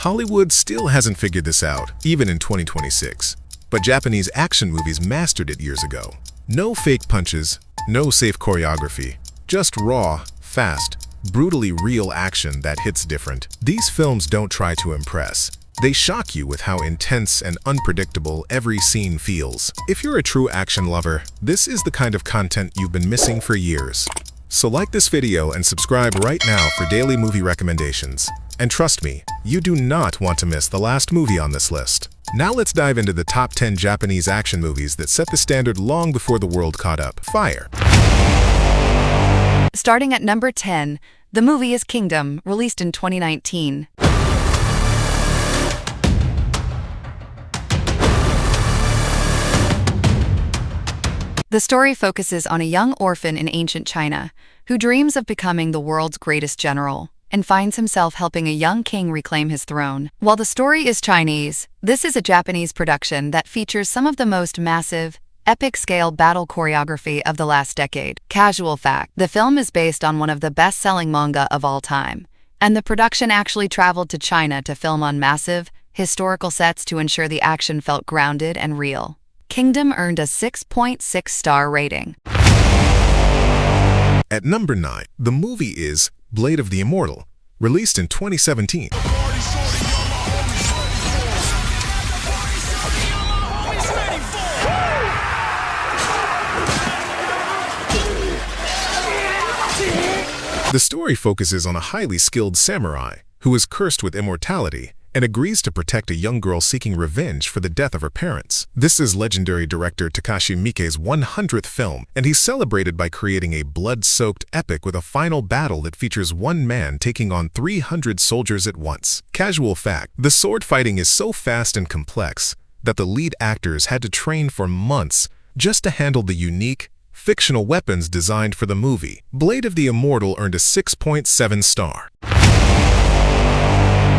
Hollywood still hasn't figured this out, even in 2026. But Japanese action movies mastered it years ago. No fake punches, no safe choreography, just raw, fast, brutally real action that hits different. These films don't try to impress. They shock you with how intense and unpredictable every scene feels. If you're a true action lover, this is the kind of content you've been missing for years. So like this video and subscribe right now for daily movie recommendations. And trust me, you do not want to miss the last movie on this list. Now let's dive into the top 10 Japanese action movies that set the standard long before the world caught up. Fire! Starting at number 10, the movie is Kingdom, released in 2019. The story focuses on a young orphan in ancient China who dreams of becoming the world's greatest general and finds himself helping a young king reclaim his throne. While the story is Chinese, this is a Japanese production that features some of the most massive, epic-scale battle choreography of the last decade. Casual fact: the film is based on one of the best-selling manga of all time, and the production actually traveled to China to film on massive, historical sets to ensure the action felt grounded and real. Kingdom earned a 6.6-star rating. At number 9, the movie is Blade of the Immortal, released in 2017. The story focuses on a highly skilled samurai who is cursed with immortality and agrees to protect a young girl seeking revenge for the death of her parents. This is legendary director Takashi Miike's 100th film, and he's celebrated by creating a blood-soaked epic with a final battle that features one man taking on 300 soldiers at once. Casual fact: the sword fighting is so fast and complex that the lead actors had to train for months just to handle the unique, fictional weapons designed for the movie. Blade of the Immortal earned a 6.7 star.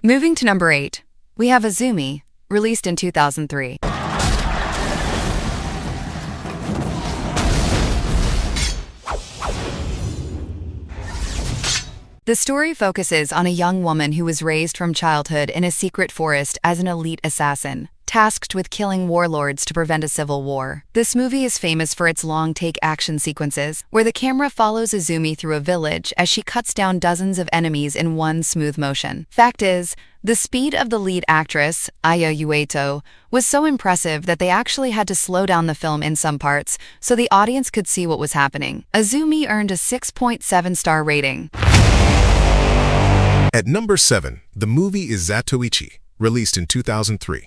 Moving to number 8, we have Azumi, released in 2003. The story focuses on a young woman who was raised from childhood in a secret forest as an elite assassin, tasked with killing warlords to prevent a civil war. This movie is famous for its long-take action sequences, where the camera follows Azumi through a village as she cuts down dozens of enemies in one smooth motion. Fact is, the speed of the lead actress, Aya Ueto, was so impressive that they actually had to slow down the film in some parts so the audience could see what was happening. Azumi earned a 6.7-star rating. At number 7, the movie is Zatoi, released in 2003.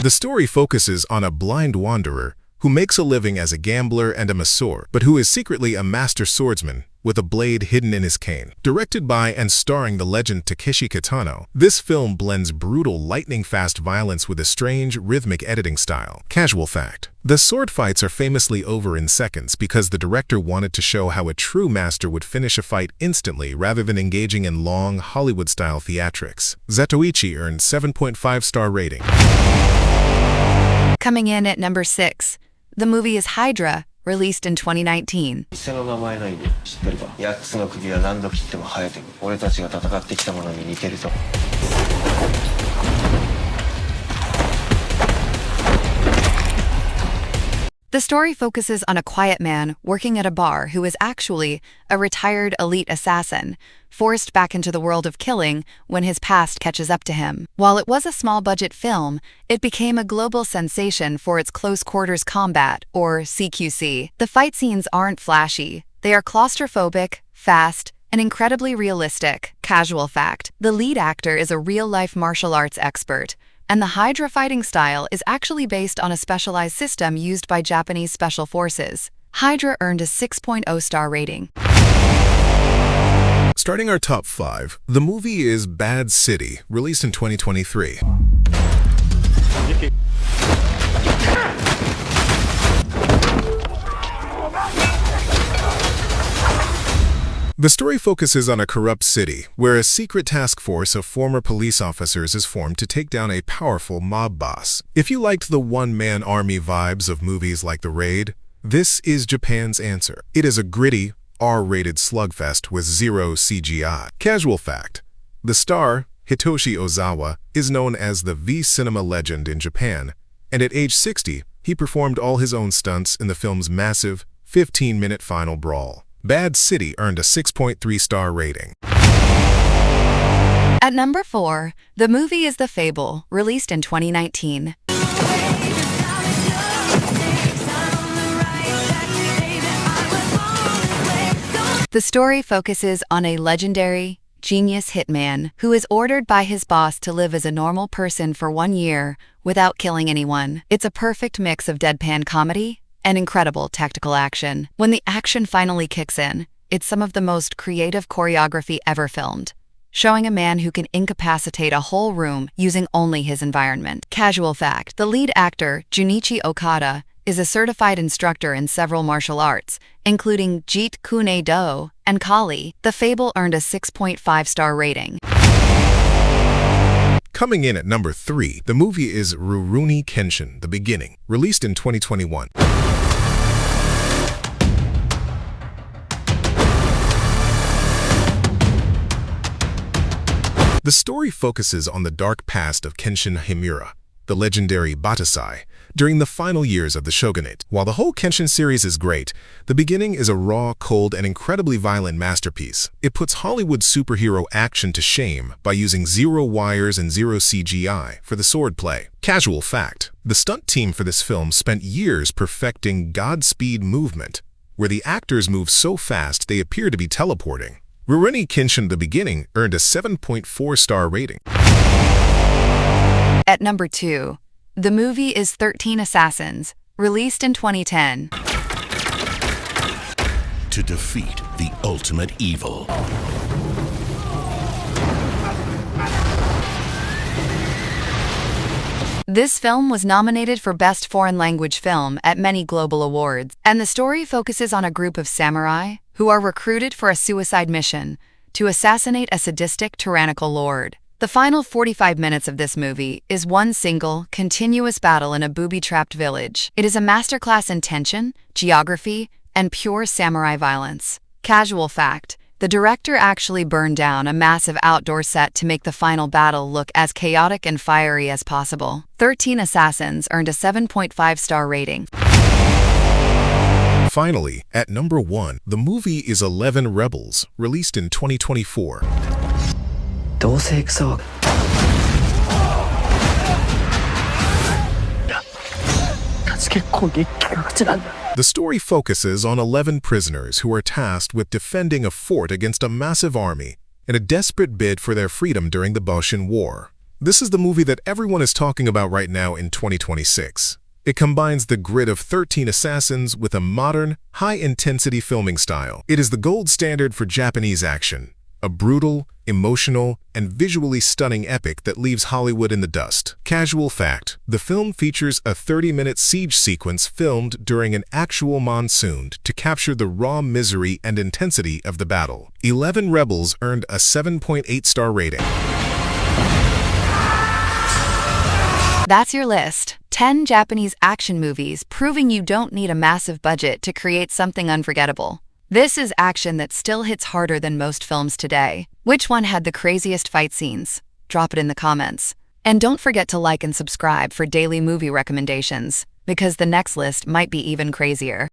The story focuses on a blind wanderer who makes a living as a gambler and a masseur, but who is secretly a master swordsman with a blade hidden in his cane. Directed by and starring the legend Takeshi Kitano, this film blends brutal, lightning-fast violence with a strange, rhythmic editing style. Casual fact: the sword fights are famously over in seconds because the director wanted to show how a true master would finish a fight instantly rather than engaging in long, Hollywood-style theatrics. Zatoi earned 7.5-star rating. Coming in at number 6, the movie is Hydra, released in 2019. The story focuses on a quiet man working at a bar who is actually a retired elite assassin, forced back into the world of killing when his past catches up to him. While it was a small-budget film, it became a global sensation for its close-quarters combat, or CQC. The fight scenes aren't flashy. They are claustrophobic, fast, and incredibly realistic. Casual fact: the lead actor is a real-life martial arts expert, and the Hydra fighting style is actually based on a specialized system used by Japanese special forces. Hydra earned a 6.0-star rating. Starting our top 5, the movie is Bad City, released in 2023. The story focuses on a corrupt city where a secret task force of former police officers is formed to take down a powerful mob boss. If you liked the one-man army vibes of movies like The Raid, this is Japan's answer. It is a gritty, R-rated slugfest with zero CGI. Casual fact: the star, Hitoshi Ozawa, is known as the V-cinema legend in Japan, and at age 60, he performed all his own stunts in the film's massive 15-minute final brawl. Bad City earned a 6.3-star rating. At number 4, the movie is The Fable, released in 2019. The story focuses on a legendary, genius hitman who is ordered by his boss to live as a normal person for 1 year without killing anyone. It's a perfect mix of deadpan comedy and incredible tactical action. When the action finally kicks in, it's some of the most creative choreography ever filmed, showing a man who can incapacitate a whole room using only his environment. Casual fact: the lead actor, Junichi Okada, is a certified instructor in several martial arts, including Jeet Kune Do and Kali. The Fable earned a 6.5-star rating. Coming in at number 3, the movie is Rurouni Kenshin, The Beginning, released in 2021. The story focuses on the dark past of Kenshin Himura, the legendary Batasai, during the final years of the shogunate. While the whole Kenshin series is great, The Beginning is a raw, cold, and incredibly violent masterpiece. It puts Hollywood superhero action to shame by using zero wires and zero CGI for the swordplay. Casual fact: the stunt team for this film spent years perfecting Godspeed movement, where the actors move so fast they appear to be teleporting. Rurouni Kenshin The Beginning earned a 7.4-star rating. At number 2, the movie is 13 Assassins, released in 2010. To defeat the ultimate evil. This film was nominated for Best Foreign Language Film at many global awards, and the story focuses on a group of samurai who are recruited for a suicide mission to assassinate a sadistic, tyrannical lord. The final 45 minutes of this movie is one single, continuous battle in a booby-trapped village. It is a masterclass in tension, geography, and pure samurai violence. Casual fact: the director actually burned down a massive outdoor set to make the final battle look as chaotic and fiery as possible. 13 Assassins earned a 7.5-star rating. Finally, at number 1, the movie is 11 Rebels, released in 2024. The story focuses on 11 prisoners who are tasked with defending a fort against a massive army in a desperate bid for their freedom during the Boshin War. This is the movie that everyone is talking about right now in 2026. It combines the grit of 13 Assassins with a modern, high-intensity filming style. It is the gold standard for Japanese action, a brutal, emotional, and visually stunning epic that leaves Hollywood in the dust. Casual fact: the film features a 30-minute siege sequence filmed during an actual monsoon to capture the raw misery and intensity of the battle. 11 Rebels earned a 7.8-star rating. That's your list. 10 Japanese action movies proving you don't need a massive budget to create something unforgettable. This is action that still hits harder than most films today. Which one had the craziest fight scenes? Drop it in the comments. And don't forget to like and subscribe for daily movie recommendations, because the next list might be even crazier.